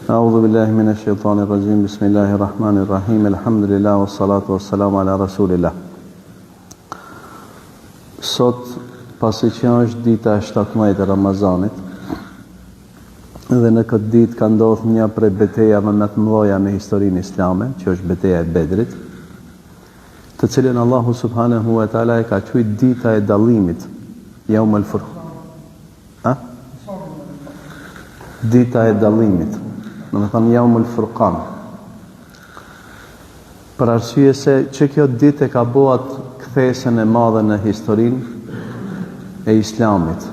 A'udhu billahi minash shaitanir rajim. Bismillahir rahmanir rahim. Alhamdulillah wassalatu wassalamu ala rasulillah. Sot, pasi që është dita e 17 e Ramazanit, dhe në këtë ditë ka ndodhur një prej betejave më të mëdha në historinë islame, që është betejë e Bedrit, të cilën Allahu subhanahu wa taala e ka quajtur dita e dallimit, Yawm al-Furqan. Dita e dallimit, domethënë Yawm al-Furqan. Për arsye se që kjo ditë ka bëhat kthesën e madhe në historinë e Islamit,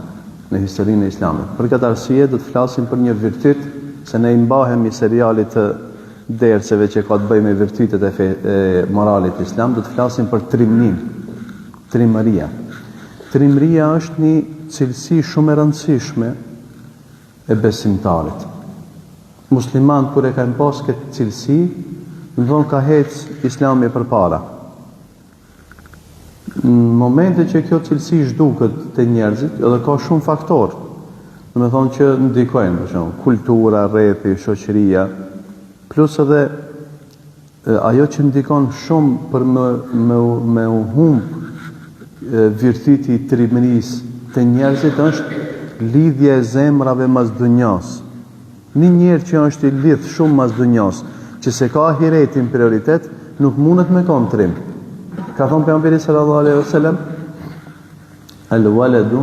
në historinë e Islamit. Për këtë arsye do të flasim për një virtyt, se ne i mbahemi serialit të derseve që ka të bëjë me virtytet e moralit islam, do të flasim për trimnin, trimëria. Trimëria është një cilësi shumë e rëndësishme e besimtarit. Muslimanët kur e kanë pas këtë cilësi, në vonë ka hecë Islami përpara. Në momente që kjo cilësi zhduket te njerëzit, edhe ka shumë faktorë, do të thonë që ndikojnë, për shembull, kultura, rrethi, shoqëria, plus edhe ajo që ndikon shumë për me u humb virtyti i trimërisë të njerëzit është lidhja e zemrave mas dunjas. Një njerë që është i lidh shumë mas dunjas, që se ka ahiretin prioritet, nuk mundet me kon trim. Ka thonë pejgamberi sallallahu alaihi wasallam, al-waladu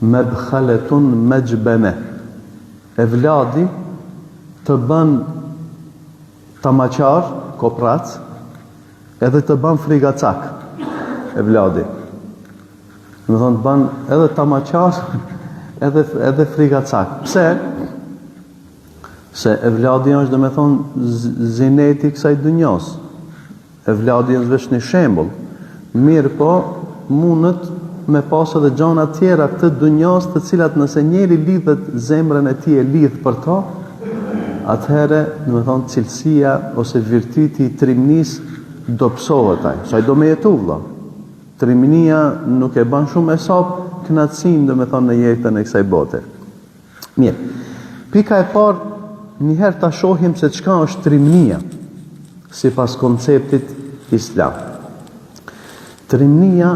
mabkhalatun majbana. Evladi të bën tamaqar, koprac, edhe të bën frigacak. Evladi. Do të thonë bën edhe tamaqar, edhe frigacak. Pse? Se evladi është, do të thonë, zineti kësaj dunjos. Evladi është vetëm një shembull. Mirë po, mundet me pas edhe gjëra të tjera të dunjos, të cilat nëse njeri lidhet zemrën e tij e lidh për to, atëherë, do të thonë, cilësia ose virtyti i trimnisë do psohet ai. Sa do me jetu vëlla. Trimnia nuk e bën shumë hesab kënaqësinë, do të thonë, në jetën e kësaj bote. Mirë. Pika e parë, njëherë ta shohim se çka është trimnia sipas konceptit islam. Trimnia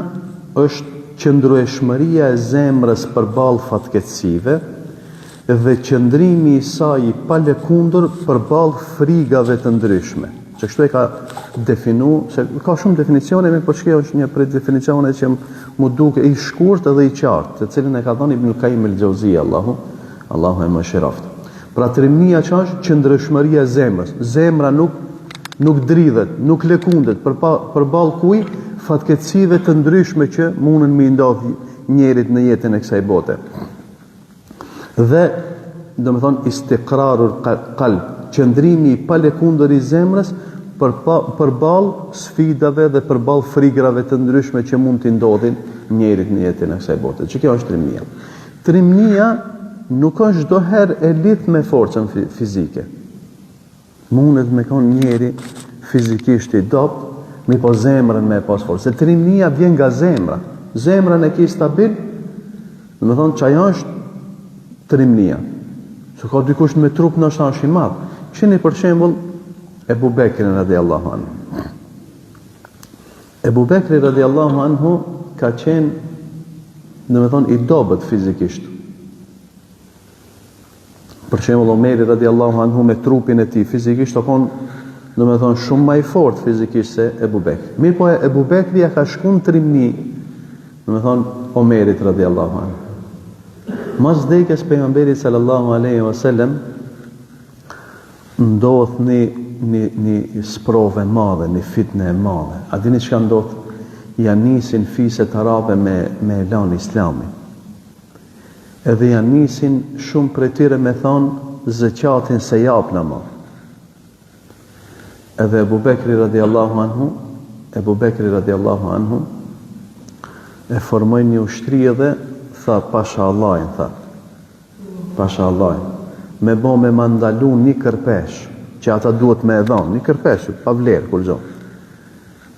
është qëndrueshmëria e zemrës përballë fatkeqësive dhe qëndrimi i saj i palëkundur përballë frigave të ndryshme. Që kështu e ka definu, se ka shumë definicione, por kjo është një prej definicioneve që mu duke i shkurt edhe i qartë, të cilën e ka dhënë Ibn Qayyim el-Jauziyja, Allahu e mëshiroft. Pra trimnia që është qëndrueshmëria e zemrës. Zemra nuk dridhet, nuk lëkundet përballë kuj fatkeqësive të ndryshme që mundën me ndodh njerit në jetën e kësaj bote. Dhe, do të thonë, istiqrarul qalb, qëndrimi i palëkundur i zemrës përballë sfidave dhe përballë frigrave të ndryshme që mund t'i ndodhin njerit në jetën e kësaj bote. Që kjo është trimnia. Trimnia nuk është çdo herë e lidh me forcën fizike. Mundet me kon njeri fizikisht i dopt, mi po zemrën me pas forcë. Se trimnia vjen nga zemra. Zemrën e ki stabil, do të thonë që ajo është trimnia. Se ka dikush me trup në është i madh. Kishini për shembull Ebu Bekri radiallahu anhu. Ebu Bekri radiallahu anhu ka qenë, do të thonë, i dobët fizikisht. Për shembull Omeri radiallahu anhu me trupin e tij fizikisht ka qenë, do të thonë, shumë më i fortë fizikisht se Ebu Bekri. Mirë po Ebu Bekri ja ka shkuar trimni, do të thonë, Omerit radiallahu anhu. Mas vdekjes pejgamberit sallallahu alaihi wasallam ndodh një sprove madhe, një fitne e madhe. A dini çka ndodh? Ja nisin fiset arabe me elan islami. Edhe ja nisin shumë prej tyre me thonë zakatin se japna më. Edhe Ebu Bekri radiallahu anhu e formoi një ushtri edhe tha pasha Allahin, pasha Allahin, me bo me mandalu një kërpesh, që ata duhet me edhan, një kërpesh, pa vlerë, kur gjo.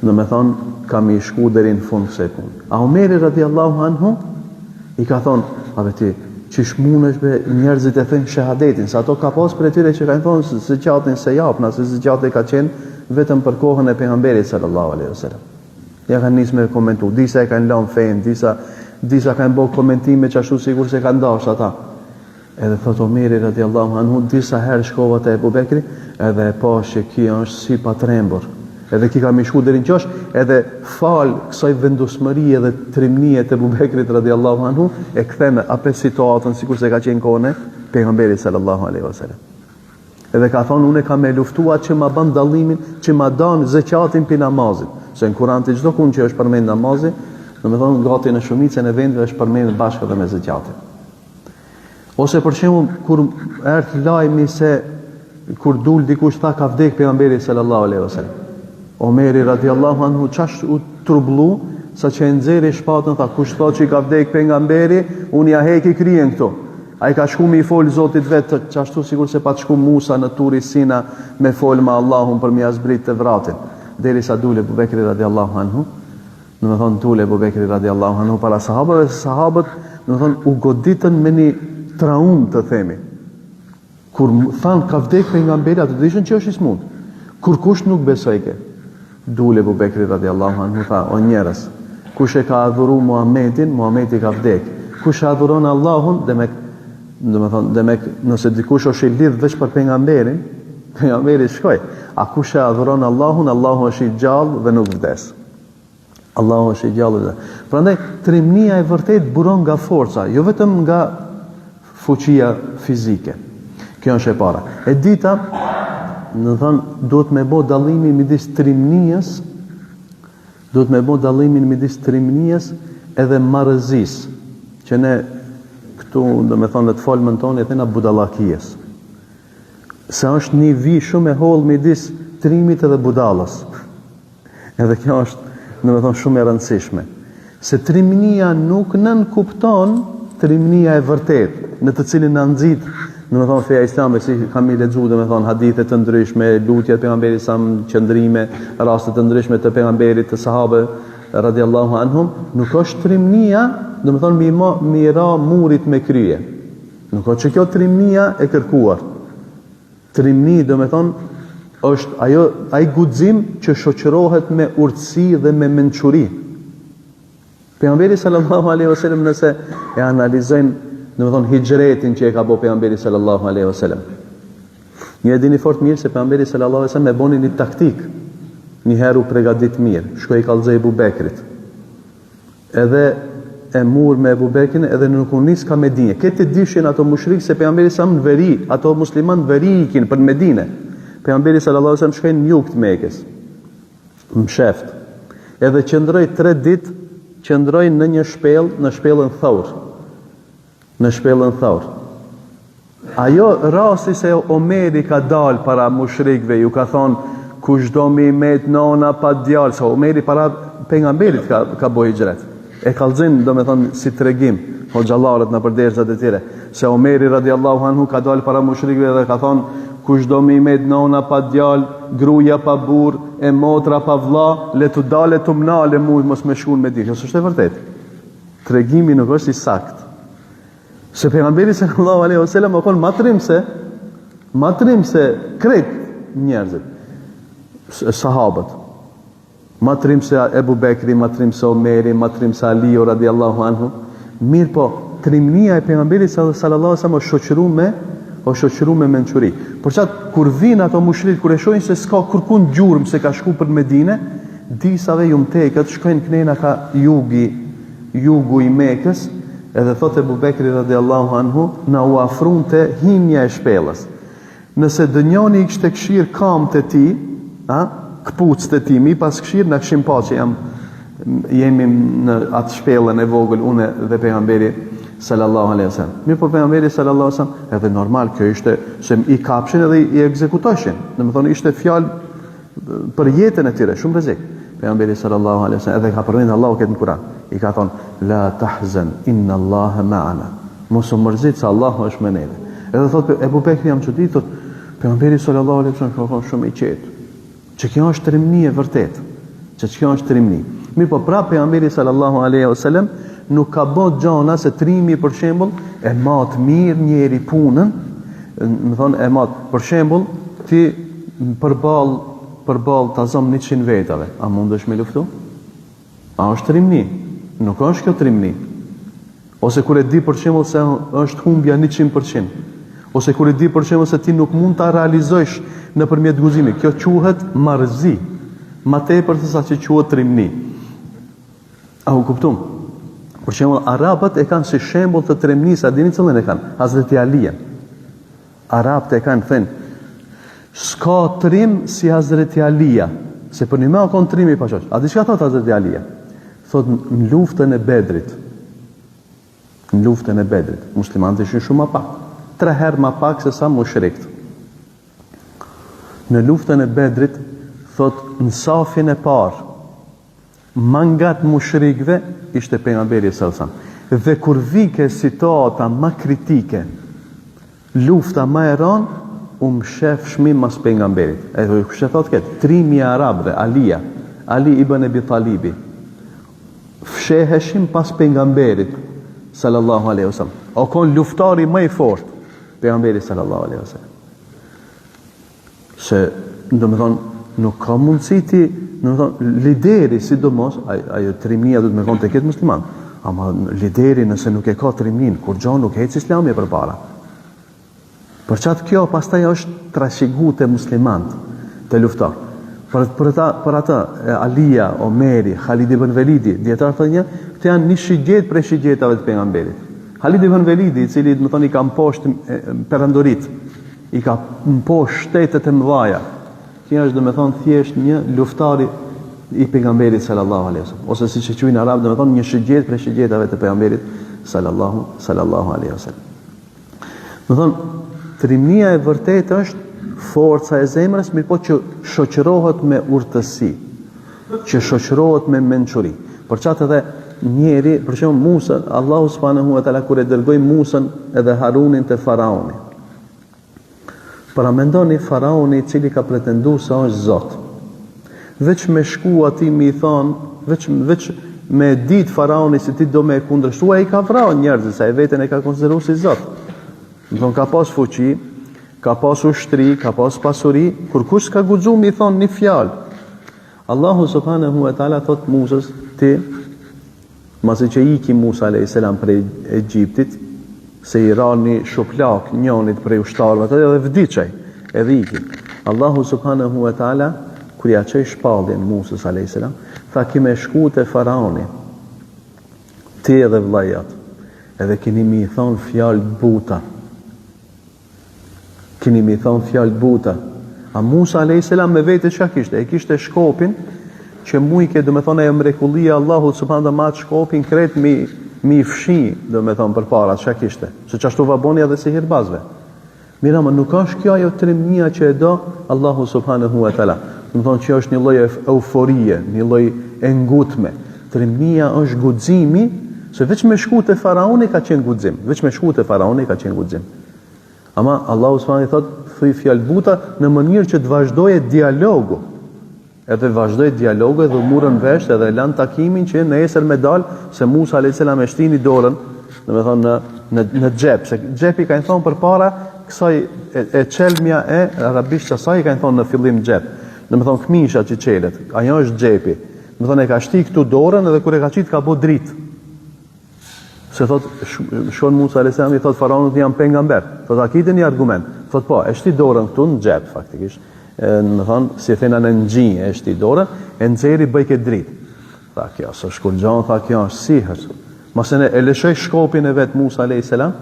Në me thonë, kam i shku deri në fund kësaj punë. A Omeri radiallahu anhu, i ka thonë, a veti, që shmunesh me njerëzit e thënë shahadetin, se ato ka pas për e tyre që kanë thonë se zëqatin se japna, se zëqati ka qenë vetëm për kohën e pejgamberit sallallahu alaihi wasallam. Ja kanë nisë me komentu, disa e kanë lanë fejnë, disa kanë bërë komentime që ashtu sigur se kanë dashur ata. Edhe thot Omeri radiallahu anhu, disa herë shkova te Ebu Bekri, edhe e pa që kia është si pa trembur. Edhe ki ka mishku deri në qosh, edhe fal kësaj vendosmërie dhe trimnie të Ebu Bekrit radiallahu anhu, e ktheme apë situatën sikur se ka qenë kohën e pejgamberit sallallahu alaihi wasallam. Edhe ka thonë, unë kam e luftuar që ma ban dallimin, që ma dan zeqatin pi namazit. Se në Kur'an të çdo kund që është përmend namazi, domethënë gati në shumicën e vendeve është përmendur bashkë edhe me zeqatin. Ose për shembull kur erdhi lajmi se kur dul dikush tha ka vdek pejgamberi sallallahu alaihi wasallam. Omeri radiallahu anhu qash u trublu sa që e nxeri shpatën, tha kush thot që i ka vdek pejgamberi, unë ja heki kryen këtu. Ai ka shku me i fol Zotit vetë, qashtu sikur se pa të shku Musa në Turi Sina me fol me Allahun për mja zbrit të vratin. Derisa dule Ebu Bekri radiallahu anhu, në me thonë dule Ebu Bekri radiallahu anhu para sahabëve, sahabët në me thonë u goditën me një traum të themi. Kur thanë ka vdek pejgamberi, atë të dishën që është i smut. Kur kush nuk besojke, dule Ebu Bekri radiallahu anhu, tha, o njerës, kush e ka adhuru Muhammedin, Muhammedi ka vdek. Kush e adhuron Allahun, demek nëse dikush është i lidh veç për pejgamberin, pejgamberi shkoj. A kush e adhuron Allahun, Allahu është i gjallë dhe nuk vdes. Allahu është i gjallë dhe. Prandaj trimnia e vërtet buron nga forca, jo vetëm nga fuqia fizike. Kjo është e para. E dita, në thënë, duhet me bo dallimin midis trimnias, duhet me bo dallimin midis trimnias edhe marrëzis, që ne këtu, do me thonë, në të folmën tonë, e thena budalakijes. Se është një vi shumë e hollë midis trimit edhe budalës. Edhe kjo është, do me thonë, shumë e rëndësishme. Se trimnia nuk nën kupton trimnia e vërtet, në të cilin në nëzit, do me thonë, feja islame, si kam i lexuar, do me thonë, hadithet të ndryshme, lutjet pejgamberit sa qëndrime, rastet të ndryshme të pejgamberit, të sahabe, radiallahu anhum, nuk është trimnia, do me thonë, mi ra murit me kryje. Nuk është që kjo trimnia e kërkuar. Trimni, do me thonë, është ai guxim që shoqërohet me urtësi dhe me mençuri. Pejgamberi sallallahu alaihi wasallam, nëse e analizojnë, do me thonë, hijretin që e ka bo pejgamberi sallallahu alaihi wasallam. Një e dini fort mirë se pejgamberi sallallahu alaihi wasallam e boni një taktik. Një herë u pregadit mirë, shkoj i kallëzoj Ebu Bekrit. Edhe e mur me Ebu Bekrin, edhe nuk u nis ka Medinë. Këtë dishin ato mushrik se pejgamberi sa në veri, ato musliman veri ikin për Medinë. Pejgamberi sallallahu alaihi wasallam shkoi në jug të Mekës. Në sheft. Edhe qëndroi 3 ditë, qëndroi në një shpellë, në shpellën Thaur. Në shpellën Thaur. Ajo rasti se Omeri ka dalë para mushrikve, ju ka thonë kush do mi met nona pa djalë, sa Omeri para pejgamberit ka bo hijret. E kallëzim, do me thonë, si tregim, hoxhallarët në përdersat e tjere, se Omeri radiallahu anhu ka dalë para mushrikve dhe ka thonë, kush do mi met nona pa djalë, gruja pa burr, e motra pa vlla, le të dale të mnale mu, mos me shkun me dikë. Kjo është e vërtet. Tregimi nuk është i sakt. Se pejgamberi sallallahu alaihi wasallam ka qenë matrimse krejt njerëzit. Sahabët, matrim se Ebu Bekri, matrim se Omeri, matrim se Aliu radiallahu anhu. Mirë po, trimnia e pejgamberit sallallahu alaihi wasallam o shoqëru me mençuri. Por çat kur vinë ato mushrik, kur e shohin se s'ka kurkun gjurmë se ka shku për Medinë, disave jumtekët shkojnë knena ka jugu i Mekës, edhe thot Ebu Bekri radiallahu anhu, na u afrunte himja e shpellës. Nëse dënjoni i kishte këshir kam të ti, këpucë të ti, mi pas këshirë në këshim pa që jemi në atë shpellën e vogël, une dhe pejgamberi sallallahu alaihi wasallam. Mirë po pejgamberi sallallahu alaihi wasallam, edhe normal kjo ishte se i kapshin edhe i ekzekutoshin. Domethënë ishte fjalë për jetën e tyre, shumë rrezik. Pejgamberi sallallahu alaihi wasallam edhe ka përmendur Allahu këtë në Kur'an. I ka thonë la tahzan inna Allaha ma'ana. Mos u mërzit se Allahu është me neve. Edhe thotë Ebu Bekri jam çuditur, pejgamberi sallallahu alaihi wasallam ka qenë shumë i qetë. Që kjo është trimni e vërtet. Që kjo është trimni. Mirë po pra pejgamberi sallallahu alaihi wasallam nuk ka bën gjana se trimi për shembull e mat mirë njëri punën, më thonë e mat, për shembull ti përball ta zëm 100 vetave, a mundesh me luftu? A është trimni? Nuk është kjo trimni. Ose kur e di për shembull se është humbja 100%, ose kur e di për shembull se ti nuk mund ta realizojsh nëpërmjet guzimit, kjo quhet marrëzi, më tepër se sa që quhet trimni. A u kuptum? Për shembull arabët e kanë si shembull të trimnisë, a dini cëllën e kanë? Hazreti Alia. Arabët e kanë thënë, s'ka trim si Hazreti Alia, se për një me akon trimi pa qoq. A di çka thot Hazreti Alia? Thot në luftën e Bedrit. Në luftën e Bedrit, muslimanët ishin shumë më pak. 3 herë më pak se sa mushrikët. Në luftën e Bedrit, thot në safin e parë, mangat mushrikëve ishte pejgamberi sallallahu alajhi wasallam. Dhe kur vike situata më kritike, lufta më e rëndë, shef shmim mas pejgamberit. E kush e thot këtë? Trimi i arabëve, Ali ibn Abi Talibi. Fsheheshim pas pejgamberit sallallahu alaihi wasallam. O kon luftari më i fortë, pejgamberi sallallahu alaihi wasallam. Se domethën nuk ka mundësi ti, domethën lideri sidomos, ajo trimnia do të më kon të ketë musliman. Ama lideri nëse nuk e ka trimnin, kur gjo nuk hec Islami përpara. Për çatë kjo pastaj është trashëguar te muslimant, te luftar. Për ata Alia, Omeri, Khalid ibn Velidi, dietar thonë, këto janë një shigjet prej shigjetave të pejgamberit. Khalid ibn Velidi, i cili më thonë i ka mposhtë perandorit, i ka mposhtë shtetet e mëdha. Kjo është domethënë thjesht një luftari i pejgamberit sallallahu alaihi wasallam, ose siç e quajnë arabët domethënë një shigjet prej shigjetave të pejgamberit sallallahu alaihi wasallam. Domethënë trimnia e vërtetë është forca e zemrës, mirë po që shoqërohet me urtësi, që shoqërohet me mençuri. Për çatë edhe njeri, për shembull Musa, Allahu subhanahu wa taala kur e dërgoi Musën edhe Harunin te faraoni. Para mendoni faraoni i cili ka pretenduar se është Zot. Veç me shku ati mi thon, veç me dit faraoni se ti do me kundërshtua, i ka vrarë njerëzit, sa e veten e ka konsideruar si Zot. Ka pas fuqi, ka pas ushtri, ka pas pasuri, kur kush ka guxu mi thon një fjalë. Allahu subhanahu wa taala thot Musës, ti masi që iki Musa alayhis salam prej Egjiptit, se i ra një shuplak njonit prej ushtarëve të dhe vdiqej, edhe iki. Allahu subhanahu wa taala kur ja çoi shpalljen Musës alayhis salam, tha kime shku te faraoni, ti edhe vllajat, edhe keni mi thon fjalë buta. Keni mi thonë fjalë buta. A Musa a.s. me vete që kishte? E kishte shkopin, që mujke, do me thonë, e mrekullia Allahu subhanahu wa taala shkopin kret mi fshi, do me thonë, për para, që kishte? Se qashtu vabonja dhe si hirbazve. Mira, ma nuk është kjo ajo trimnia që e do Allahu subhanahu wa taala. Do me thonë që është një lloj euforie, një lloj e ngutme. Trimnia është guximi, se veç me shku te faraoni ka qenë guxim. Veç me shku te faraoni ka qenë guxim. Ama Allahu subhanahu thot thuj fjalë buta në mënyrë që të vazhdojë dialogu. Edhe vazhdoi dialogu dhe murën vesh edhe lan takimin që nesër me dal se Musa alayhis salam e shtini dorën, domethënë në xhep, se xhepi kanë thonë përpara kësaj e çelmja e arabisht asaj kanë thonë në fillim xhep. Domethënë këmisha që çelet, ajo është xhepi. Domethënë e ka shti këtu dorën edhe kur e ka qit ka bë dritë. Se thot, shon Musa alayhis salam i thot faraonit jam pejgamber. Thot a kite një argument. Thot po, e shti dorën këtu në xhep faktikisht. Në thonë, si thena në nxinj e shti dorën, e nxeri bëj këtë dritë. Tha kjo, së shkullgjon, tha kjo është sihër. Masën e lëshoj shkopin e vetë Musa alayhis salam,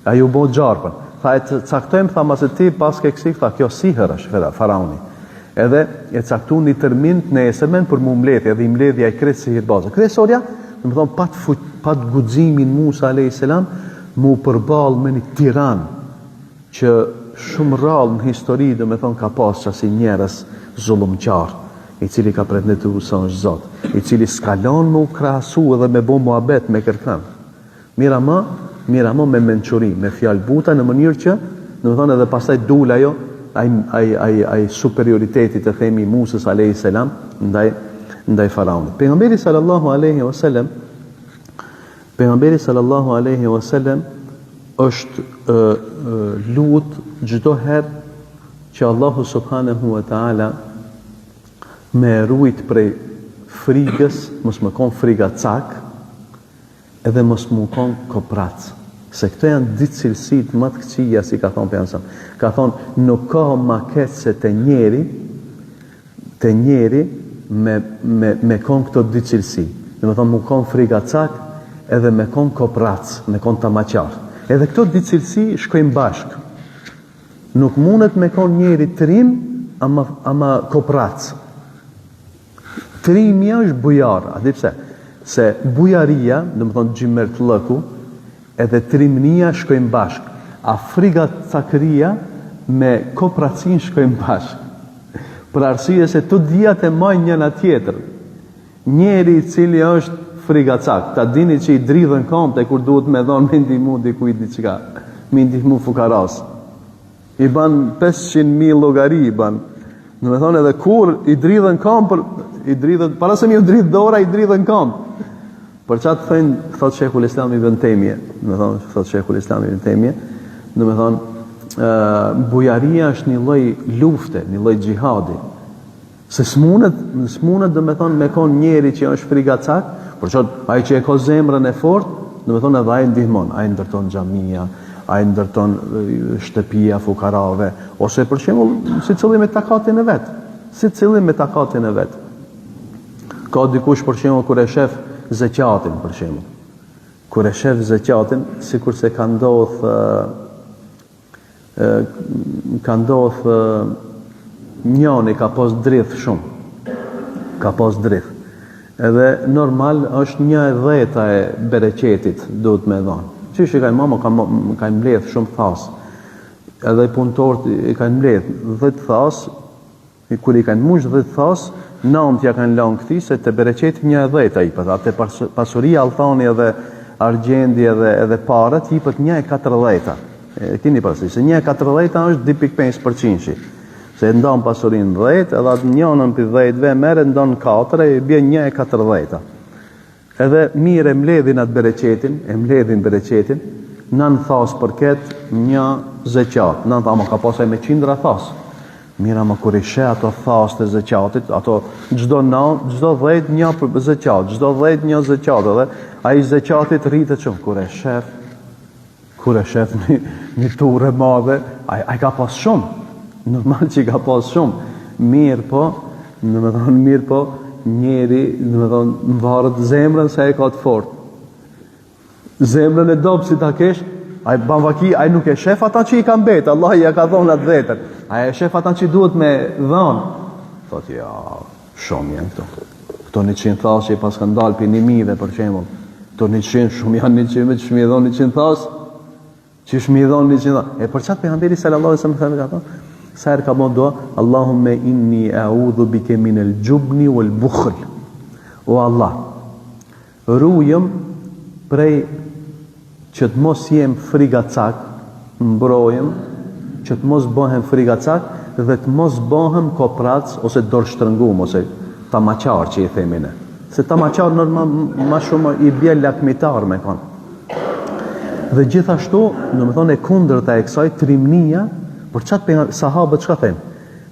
a ju bo gjarpën. Tha e caktojmë, tha masë ti pas ke kësik, tha kjo sihër është faraoni. Edhe e caktu një termin të nesërmen për mu mbledhja dhe i mbledhja i kretë si hirbazë. Kresorja, në më thonë, pat guximin Musa alayhis salam mu përball me një tiran që shumë rrallë në histori dhe me thonë ka pas qasi njerës zullumqar, i cili ka pretenduar se është Zot, i cili skalon me u krahasu edhe me bo muhabet me kërkan. Mira më me mençuri, me fjalë buta në mënyrë që, në më thonë edhe pastaj dul ajo, ai superioriteti të themi Musës alayhis salam ndaj faraonit. Pejgamberi sallallahu alaihi wasallam Pejgamberi sallallahu alaihi wasallam është lut çdo herë që Allahu subhanahu wa taala me rujt prej frigës, mos më kon friga cak, edhe mos më kon koprac. Se këto janë ditë cilësit më të këqija, si ka thonë pejgamberi. Ka thonë, nuk ka më keq se te njeri me kon këto ditë cilësi. Dhe me thonë, më kon friga cak, edhe me kon koprac, me kon tamaqar. Edhe këto ditë cilësi shkojnë bashkë. Nuk mundet me kon njeri trim, ama koprac. Trimja është bujar, a di pse? Se bujaria, dhe më thonë gjimër të lëku, edhe trimnia shkojnë bashkë. A friga cakëria me kopracin shkojnë bashkë. Për arsye se të dijat e majnë njëna tjetër. Njeri i cili është friga cak, ta dini që i dridhen kamte kur duhet me dhonë me ndihmu dikujt diçka, me ndihmu fukaras. I ban 500.000 llogari i ban. Në me thonë edhe kur i dridhen kam para se mi u dridh dora, i dridhen kam. Për çat thënë, thot Sheikhul Islam Ibn Taymije, do me thonë bujaria është një lloj lufte, një lloj xhihadi. Se s'munet do me thonë me kon njeri që është friga cak, për çat ai që e ka zemrën e fortë, do me thonë edhe ai ndihmon, ai ndërton xhamia, ai ndërton shtëpia fukarave, ose për shembull secili me takatin e vet. Ka dikush për shembull kur e shef zeqatin për shembull. Kur e shef zeqatin, sikur se ka ndodh njani ka pas drith shumë. Ka pas drith. Edhe normal është 1/10 e bereqetit duhet me dhanë. Qysh i ka mama ka mbledh shumë thas. Edhe punëtorët i kanë mbledh 10 thas, kur i kanë mush 10 thas, 9 ja kanë lënë këtij se te bereqeti 1/10 ai pat, atë pasuria allthani edhe argjendi edhe parat i pat 1/40. Keni parasysh se 1/40 është 2.5%. Se ndan pasurinë 10, edhe atë njënën për 10-ve merret ndan 4 e bie 1/40. Edhe mirë e mbledhin atë bereqetin, nën thas përket një zeqat, nën ama ka pasaj me qindra thas. Mirë ama kur i sheh ato thas të zeqatit, ato çdo 10 një për zeqat, çdo 10 një zeqat, edhe ai zeqatit rritet shumë kur e shef një turë madhe, ai ka pas shumë. Normal që ka pas shumë. Mirë po, njeri, në varet zemrën se e ka të fort. Zemrën e dobë si ta kesh, ai banvaki, ai nuk e shef ata që i kanë betë, Allah ja ka dhonë atë vetër. Ai e shef ata që duhet me dhanë. Thot, ja, shumë janë këto. Këto 100 thas që i pas kanë dalë për 1.000 për shembull. Këto 100 shumë janë 100 që shmi dhonë 100 thas, që shmi dhonë 100 thas. E për qatë pejgamberi sallallahu alaihi wasallam ka thonë, sa herë ka bon dua, Allahumme inni a'udhu bike minel gjubni wal bukhl. O Allah, rujëm prej që të mos jem frigacak, mbrojëm, që të mos bëhem frigacak dhe të mos bëhem koprac ose dorështrëngum ose tamaqar që i themine. Se tamaqar normal ma shumë i bje lakmitar me konë. Dhe gjithashtu, në më thonë e kundërta e kësaj, trimnia, për qatë sahabët çka them?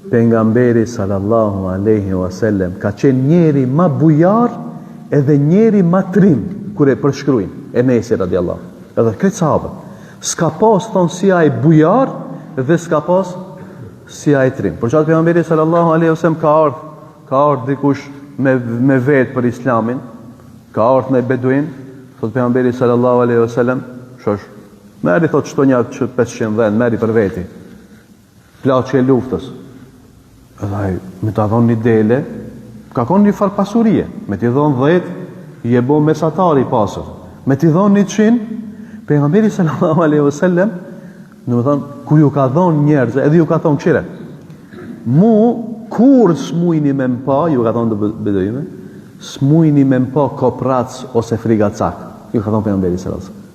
Pejgamberi sallallahu alaihi wasallam ka qenë njeri ma bujar edhe njeri ma trim, kur e përshkruajnë, Enesi radiallahu. Edhe këtë sahabët. S'ka pas thonë si ai bujar dhe s'ka pas si ai trim. Për qatë pejgamberi sallallahu alaihi wasallam ka ardhur dikush me vetë për islamin, ka ardhur me beduin, thot pejgamberi sallallahu alaihi wasallam, shosh, merri thot çto një 500 vend, merri për veti. Plaçë e luftës. Edhe me ta dhonë një dele, ka konë një farë pasurie. Me t'i dhonë 10, i e bo mesatari pasur. Me t'i dhonë 100, pejgamberi sallallahu alaihi wasallam, në më thonë, ku ju ka dhonë njerëz, edhe ju ka thonë këshire. Mu, kur s'mujni me mpa, ju ka thonë të bedojime, s'mujni me mpa koprac ose frigacak. Ju ka thonë pejgamberi sallallahu alaihi wasallam.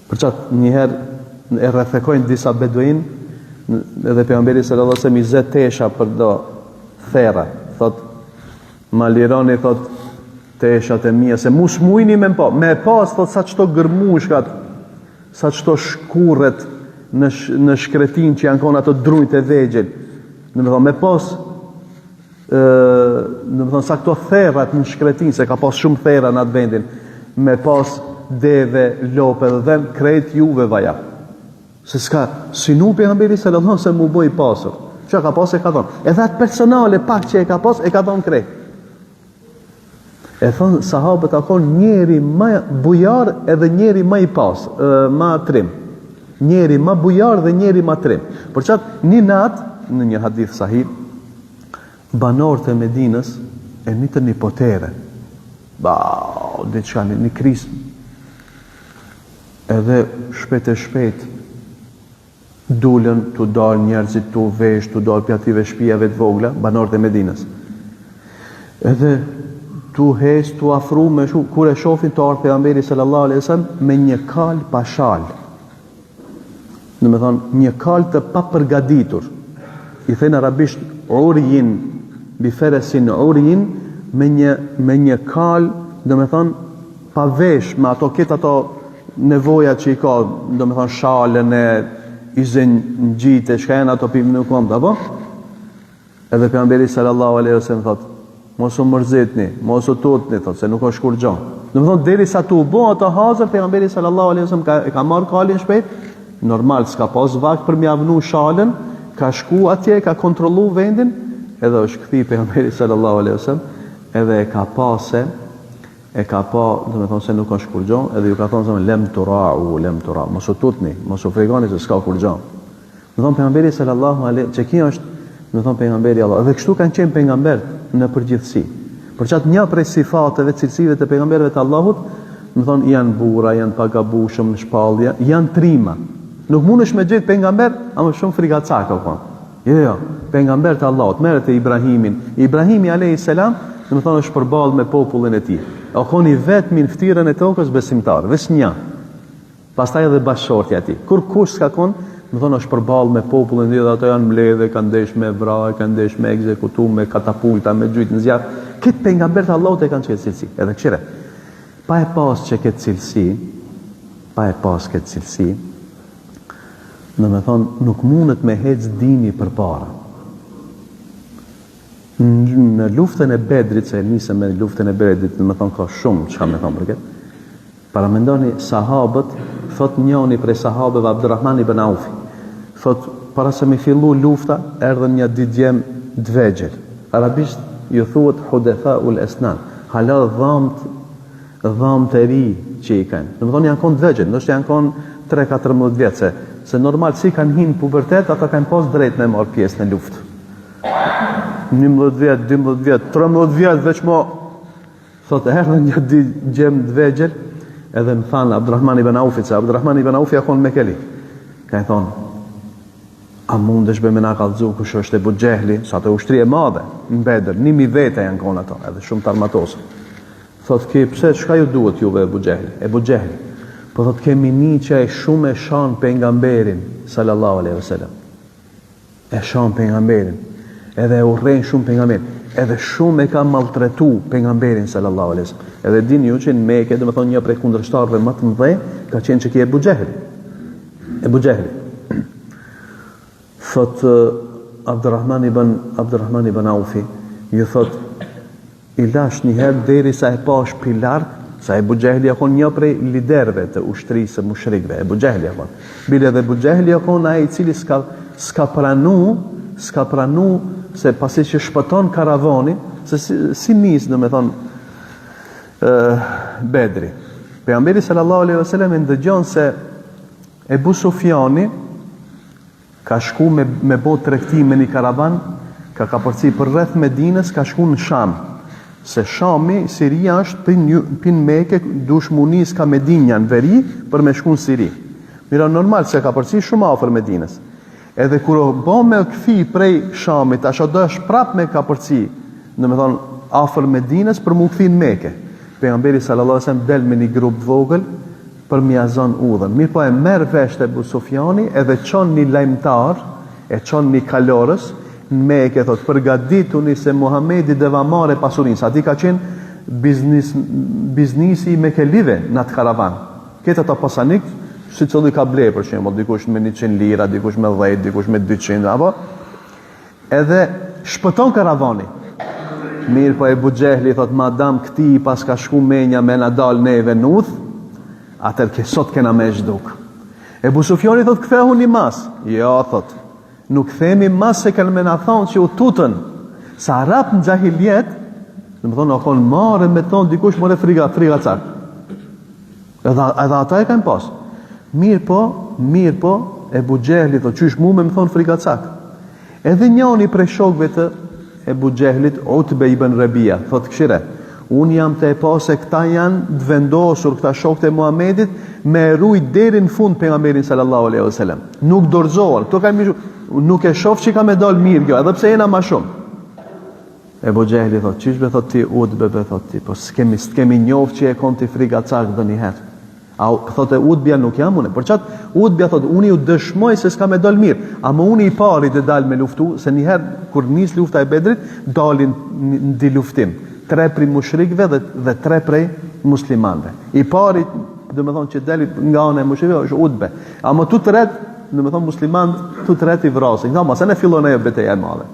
Për qatë njëherë e rrethekojnë disa beduin, edhe pejgamberi sallallahu alaihi wasallam i zë tesha për do thera, thot ma lironi thot teshat e mia, se mus mujni me pas, thot, sa qëto gërmushkat, sa qëto shkurret në shkretin që janë konë ato drujt e vegjel. Në me thonë, me pas, në me thonë, sa këto therrat në shkretin, se ka pas shumë therra në atë vendin, me pas deve, lope dhe dhem, krejt juve vaja. Se s'ka, sinu pejgamberi sallallahu alaihi wasallam se mu boj pasur. Që ka pas e ka thonë. Edhe atë personale pak që e ka pas, e ka thonë krejt. E thonë sahabët a konë njeri ma bujar edhe njeri ma i pas, ma trim. Njeri ma bujar dhe njeri ma trim. Për qatë një natë, në një hadith sahih, banorët e Medinës e nitën një potere. Diçka një krisë. Edhe shpejt dulën të dalë njerëzit të vesh, të dalë pjative shpijave të vogla, banorët e Medinës. Edhe tu hes, tu afru me shu, kur e shofin të ardhë pejgamberi sallallahu alaihi wasallam me një kal pa shal. Në me thonë, një kal të pa përgaditur. I thënë arabisht urijin, biferesin urijin, me një kal, në me thonë, pa vesh, me ato ketë ato nevoja që i ka, në me thonë, shalën e izin në gjitë, shkajnë ato pimë në kom, apo? Edhe pejgamberi sallallahu alaihi wasallam thotë, mos u mërzitni, mos u tutni, thotë, se nuk është kur gjo. Në më thonë, deri sa tu bo ato hazër, pejgamberi sallallahu alaihi wasallam ka marrë kalin shpejt, normal, s'ka pas vakt për mjavnu shalën, ka shku atje, ka kontrolu vendin, edhe është këthi pejgamberi sallallahu alaihi wasallam, edhe e ka pa, dhe me thonë se nuk është kur gjo, edhe ju ka thonë se lem të ra, mos u tutni, mos u fregani se s'ka kur gjo. Në thonë pejgamberi sallallahu alaihi, që ki është, në thonë pejgamberi Allah, edhe kështu kanë qenë pejgamberët në përgjithësi. Për qatë një prej sifateve, cilësive të pejgamberëve të Allahut, më thonë, janë bura, janë pagabushëm në shpallje, janë trima. Nuk mund është me gjithë pejgamber, ama shumë frigacaka u konë. Jo, pejgamber të Allahut, merret e Ibrahimin. Ibrahimi a.s. në më thonë është përballë me popullin e tij. O koni vetëm në ftyrën e tokës besimtar, veç një. Pastaj edhe bashkëshortja e tij. Kur kush s'ka konë, më thonë është përballë me popullin e tij dhe ato janë mbledhë, kanë ndesh me vrarë, kanë ndesh me ekzekutu, me katapulta, me gjujt në zjarr. Këtë pejgamber të Allahut e kanë çështë cilësi. Edhe këshire. Pa e pas që këtë cilësi, në me thonë, nuk mundet me hec dini për para. Në luftën e Bedrit, se nisëm me luftën e Bedrit, në me thonë ka shumë që ka me thonë për këtë, paramendoni sahabët, thot njëni prej sahabëve Abdurrahman ibn Aufi, thot, para se mi fillu lufta, erdhën një didjem dvegjel. Arabisht ju thuhet hudetha ul esnan, hala dhamt e ri që i kanë. Në me thonë janë konë dvegjel, nështë janë konë 3-14 vjetë, se normal si kanë hinë pubertet, ata kanë pas drejt me marrë pjesë në luftë. 11 vjetë, 12 vjetë, 13 vjetë, veç mo, thot, erdhën një didjem dvegjel, edhe më thanë Abdurrahman ibn Aufi, se Abdurrahman ibn Aufi akon me keli. Ka i thonë, a mundesh be me na kallëzu kush është Ebu Xehli, sa të ushtri e madhe, në Bedër, 1000 vete janë konë ato, edhe shumë të armatosë. Thot, pse, çka ju duhet juve Ebu Xehli? Po thot, kemi një që e shumë e shanë pejgamberin, sallallahu alaihi wasallam. E shanë pejgamberin, edhe e urrejnë shumë pejgamberin, edhe shumë e ka maltretu pejgamberin, sallallahu alaihi wasallam. Edhe din ju që në Mekë, dhe me thonë një prej kundërshtarëve më të mëdhenj, ka qenë që ki Ebu Xehli. Thot Abdurrahman ibn Aufi, ju thot, i lash njëherë deri sa e pash pilar, sa Ebu Xehli akon një prej liderve të ushtrisë mushrikve, Ebu Xehli akon. Bile dhe Ebu Xehli akon ai i cili s'ka pranu se pasi që shpëton karavani, se si nisë, në me thonë, Bedri. Pejgamberi sallallahu alaihi wasallam e ndëgjon se Ebu Sufjani ka shku me bot tregti me një karavan, ka përci për rreth Medinës, ka shku në Sham. Se Shami, Siria është pin Mekë, dush munis ka Medinja në veri për me shku në Siri. Mira normal se ka përci shumë afër Medinës. Edhe kur o bo me këthi prej Shamit, asho do është prap me ka përci, në me thonë afër Medinës për mu këthi në Mekë. Pejgamberi sallallahu alaihi wasallam del me një grup të vogël për mjazon udhën. Mirë po e merr vesh Ebu Sufjani edhe çon një lajmtar, e çon një kalorës në Mekë, thot përgatituni se Muhamedi deva marrë pasurinë. Sa ti ka qenë biznisi me kelive në atë karavan. Këtë ata pasanik, si cili ka blej, për shembull, dikush me 100 lira, dikush me 10, dikush me 200, apo? Edhe shpëton karavani. Mirë po Ebu Xehli thot, madam këti pas ka shku menja me na dal neve në udh, atër ke sot kena me zhduk. Ebu Sufjani thot, kthehu një mas. Jo, thot, nuk themi mas se kanë me na thonë që u tutën. Sa rap në gjahiljet, dhe më thonë, o konë marë me thonë, dikush more friga cak. Edhe ata e kanë pas. Mirë po, Ebu Xehli thot, qysh mu me më thonë friga cak. Edhe njëri prej shokëve të Ebu Xehlit, Utbe ibn Rabia, thot këshire, unë jam të e pa se këta janë vendosur, këta shokët e Muhamedit, me rujt deri në fund pejgamberin sallallahu alaihi wasallam. Nuk dorëzohen, nuk e shoh që ka me dal mirë kjo, edhe pse jena ma shumë. Ebu Xehli thot, qysh be thot ti Utbe, be thot ti, po s'kemi njoft që e kon ti friga cak dhe njëherë. Thotë Utbja nuk jam unë. Por çat Utbja thotë unë ju dëshmoj se s'ka me dal mirë, ama unë i pari të dal me luftu, se një herë kur nis lufta e Bedrit, dalin në di luftim. 3 prej mushrikëve dhe 3 prej muslimanëve. I pari, domethënë që dali nga ana e mushrikëve është Utbe. Ama tu tret, domethënë muslimanët tu tret i vrasin. Nga mos ne fillon ajo betejë e madhe.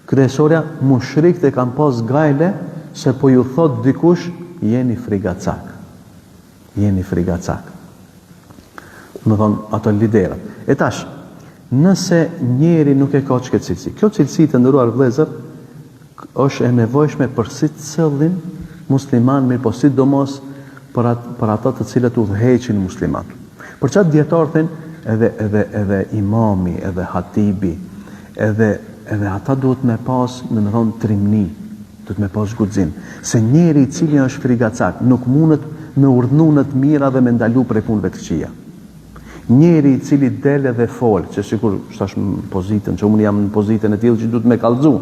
Kryesorja mushrikët e kanë pas gajle se po ju thot dikush jeni frigacak. Më thonë ato liderat. E tash, nëse njeri nuk e ka çka cilësi, kjo cilësi të ndëruar vëllezër është e nevojshme për si cëllin musliman, mirë po sidomos për ata të cilët udhëheqin musliman. Për çat dietarën edhe imami, edhe hatibi, edhe ata duhet me pas, domethënë trimni, duhet me pas guxim. Se njeri i cili është frigacak nuk mundet me urdhnu në të mira dhe me ndalu prej punëve të këqija. Njeri i cili del dhe fol, që sikur shtash në pozitën, që unë jam në pozitën e tillë që duhet me kallëzu.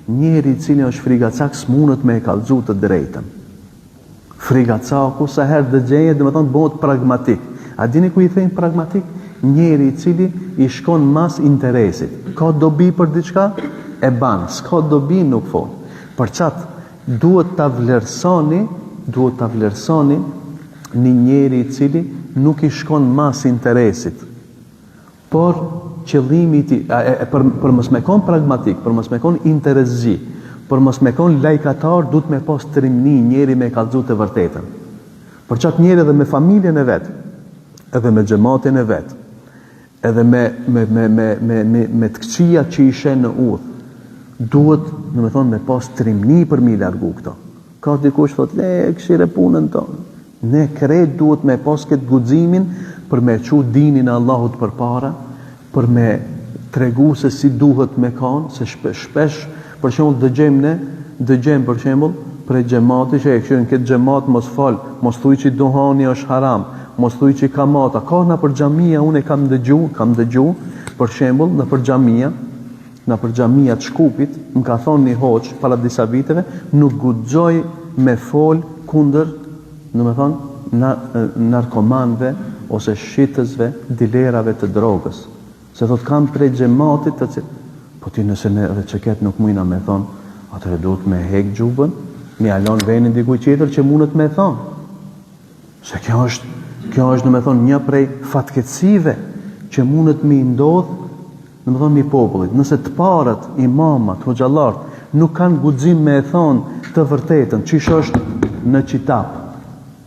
Njeri i cili është frigacak s'mundet me kallëzu të drejtën. Frigacaku sa herë dëgjeje, domethënë bëhet pragmatik. A dini ku i thënë pragmatik? Njeri i cili i shkon mas interesit. Ka dobi për diçka? E ban. S'ka dobi nuk fol. Për qatë, duhet ta vlerësoni një njeri i cili nuk i shkon mas interesit. Por qëllimi ti, për mos me kon pragmatik, për mos me kon intereszi, për mos me kon lajkatar, duhet me pas trimni njeri me kallëzu të vërtetën. Për qatë njeri edhe me familjen e vet, edhe me xhamatin e vet, edhe me të këqija që ishe në udhë, duhet, në me thonë, me pas trimni për mi largu këto. Ka dikush thot, këshire punën tonë. Ne krejt duhet me pas këtë guximin për me qu dinin e Allahut për para, për me tregu se si duhet me kanë, se shpesh, për shembull, dëgjëm për shembull, për xhamati që e këshirin këtë xhamat mos fal, mos thuj që duhani është haram, mos thuj që kamata. Ka na për xhamia, unë e kam dëgju, për shembull, në për xhamia të Shkupit, më ka thonë një hoç para disa viteve, nuk guxoj me fol kundër, narkomanëve ose shitësve, dilerave të drogës. Se thot kam prej xhamatit të cilë. Po ti nëse ne edhe çeket nuk mujna me thonë, atëre duhet me hek xhubën, mi alon venin dikuj tjetër që mundet me thonë. Se kjo është në me thonë një prej fatkeqësive që mundet mi ndodh në më thonë mi popullit. Nëse të parët, imamat, hoxhallarët, nuk kanë guxim me e thonë të vërtetën, çish është në kitab,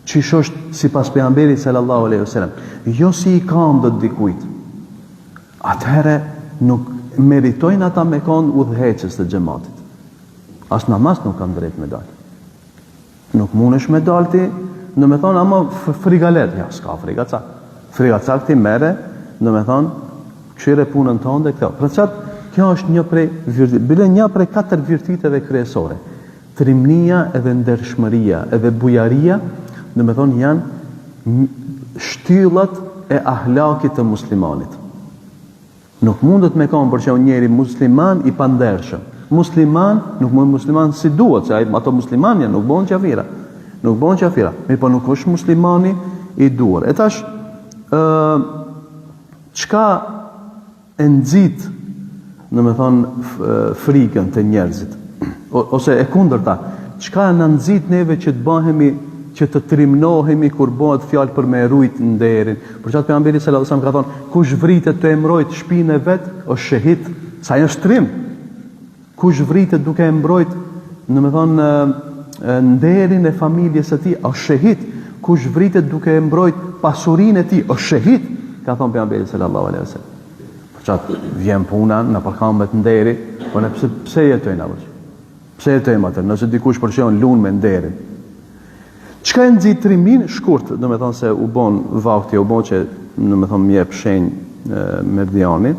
çish është sipas pejgamberit sallallahu alaihi wasallam, jo si i kam do dikujt. Atëherë nuk meritojnë ata me kon udhëheqës të xhamatit. As namaz nuk kanë drejt me dal. Nuk mundesh me dalti, në me thonë ama frigalet, ja s'ka frigacak. Frigacak ti merre, në me thonë këshire punën tonë dhe këto. Për qatë, kjo është një prej virtyteve, bile një prej 4 virtyteve kryesore. Trimnia edhe ndershmëria edhe bujaria, dhe me thonë janë shtyllat e ahlakit të muslimanit. Nuk mundet me kanë për që njeri musliman i pandershëm. Musliman, nuk mund musliman si duhet, se ato musliman janë, nuk bon qafira. Mirë po nuk është muslimani i duar. E tash, çka e nxit, në me thonë, frikën të njerëzit, ose e kundërta, çka na nxit neve që të bëhemi, që të trimnohemi kur bëhet fjalë për me rujt nderin. Për çfarë pejgamberi sallallahu alajhi wasallam ka thonë, kush vritet të mbrojt shtëpinë e vet, është shahid, sa është trim. Kush vritet duke e mbrojt, domethënë nderin e familjes së tij, është shahid. Kush vritet duke e mbrojt pasurinë e tij, është shahid, ka thonë pejgamberi sallallahu alajhi wasallam. Për çfarë vjen puna në përkambet nderi, po ne pse jetojnë atë? Pse jetojmë atë? Nëse dikush për shembull lun me nderin. Çka e nxit trimin shkurt, domethënë se u bën vakti, u bën që domethënë më jep shenjë Merdjani,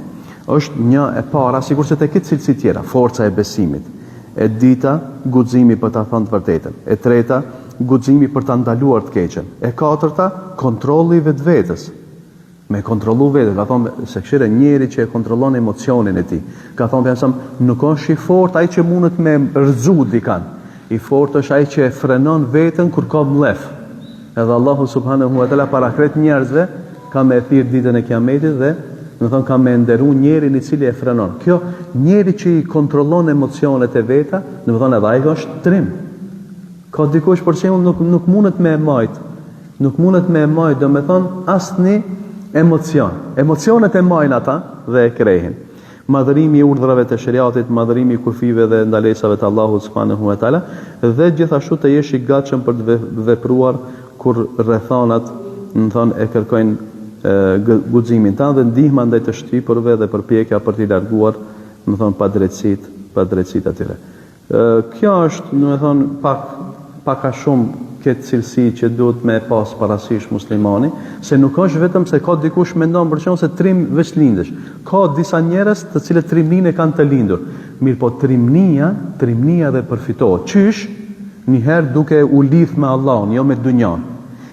është një e para, sigurisht te këtë cilësi tjera, forca e besimit. E dita, guximi për ta thënë të vërtetën. E treta, guximi për ta ndaluar të keqen. E katërta, kontrolli i vetvetes. Me kontrollu vetë, ka thonë se këshire njeri që e kontrollon emocionin e tij. Ka thonë pensam, nuk është i fort ai që mundet me rrëzu dikan. I fort është ai që e frenon veten kur ka mlef. Edhe Allahu subhanahu wa taala para krejt njerëzve ka me thirr ditën e Kiametit dhe do thonë ka me nderu njerin i cili e frenon. Kjo njeri që i kontrollon emocionet e veta, do thonë edhe ai është trim. Ka dikush për shembull nuk mundet me majt. Nuk mundet me majt, do të thonë asnjë emocion. Emocionet e majnë ata dhe e krehin. Madhërimi i urdhrave të shariatit, madhërimi i kufive dhe ndalesave të Allahut subhanahu wa taala, dhe gjithashtu të jesh i gatshëm për të vepruar kur rrethanat, do thonë, e kërkojnë guximin tanë dhe ndihma ndaj të shtypurve dhe përpjekja për t'i larguar, do thonë, padrejtësitë atyre. Kjo është, do thonë, pak a shumë këtë cilësi që duhet me pas parasysh muslimani, se nuk është vetëm se ka dikush mendon për shembull se trim veç lindesh. Ka disa njerëz të cilët trimnin e kanë të lindur. Mirë, po trimnia dhe përfitohet. Qysh? Njëherë duke u lidh me Allahun, jo me dunjan.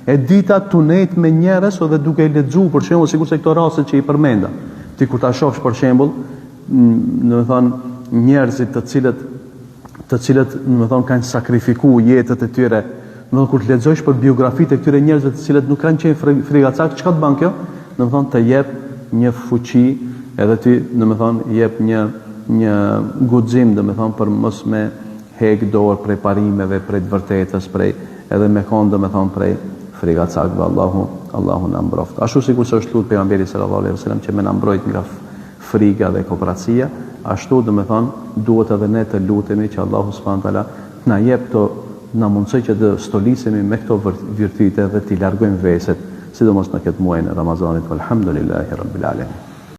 E dita tunet me njerëz dhe duke i lexuar për shembull, sikur se këto raste që i përmenda. Ti kur ta shohësh për shembull, do të thonë njerëzit të cilët do të thonë kanë sakrifikuar jetët e tyre. Në kur të lexosh për biografitë e këtyre njerëzve të cilët nuk kanë qenë frigacak, çka të bën kjo? Do të thonë të jep një fuqi, edhe ty, do të thonë jep një guxim, do të thonë për mos me hek dorë prej parimeve, prej të vërtetës, prej edhe me kon, do të thonë prej frigacakëve. Allahu na mbroft. Ashtu sikur se është lut pejgamberi sallallahu alaihi wasallam që më na mbrojt nga friga dhe kopratësia, ashtu do të thonë duhet edhe ne të lutemi që Allahu subhanahu wa taala na jep to na mundësoj që të stolisemi me këto virtyte dhe t'i largojmë veset, sidomos në këtë muaj në Ramazanit. Alhamdulillahi rabbil alamin.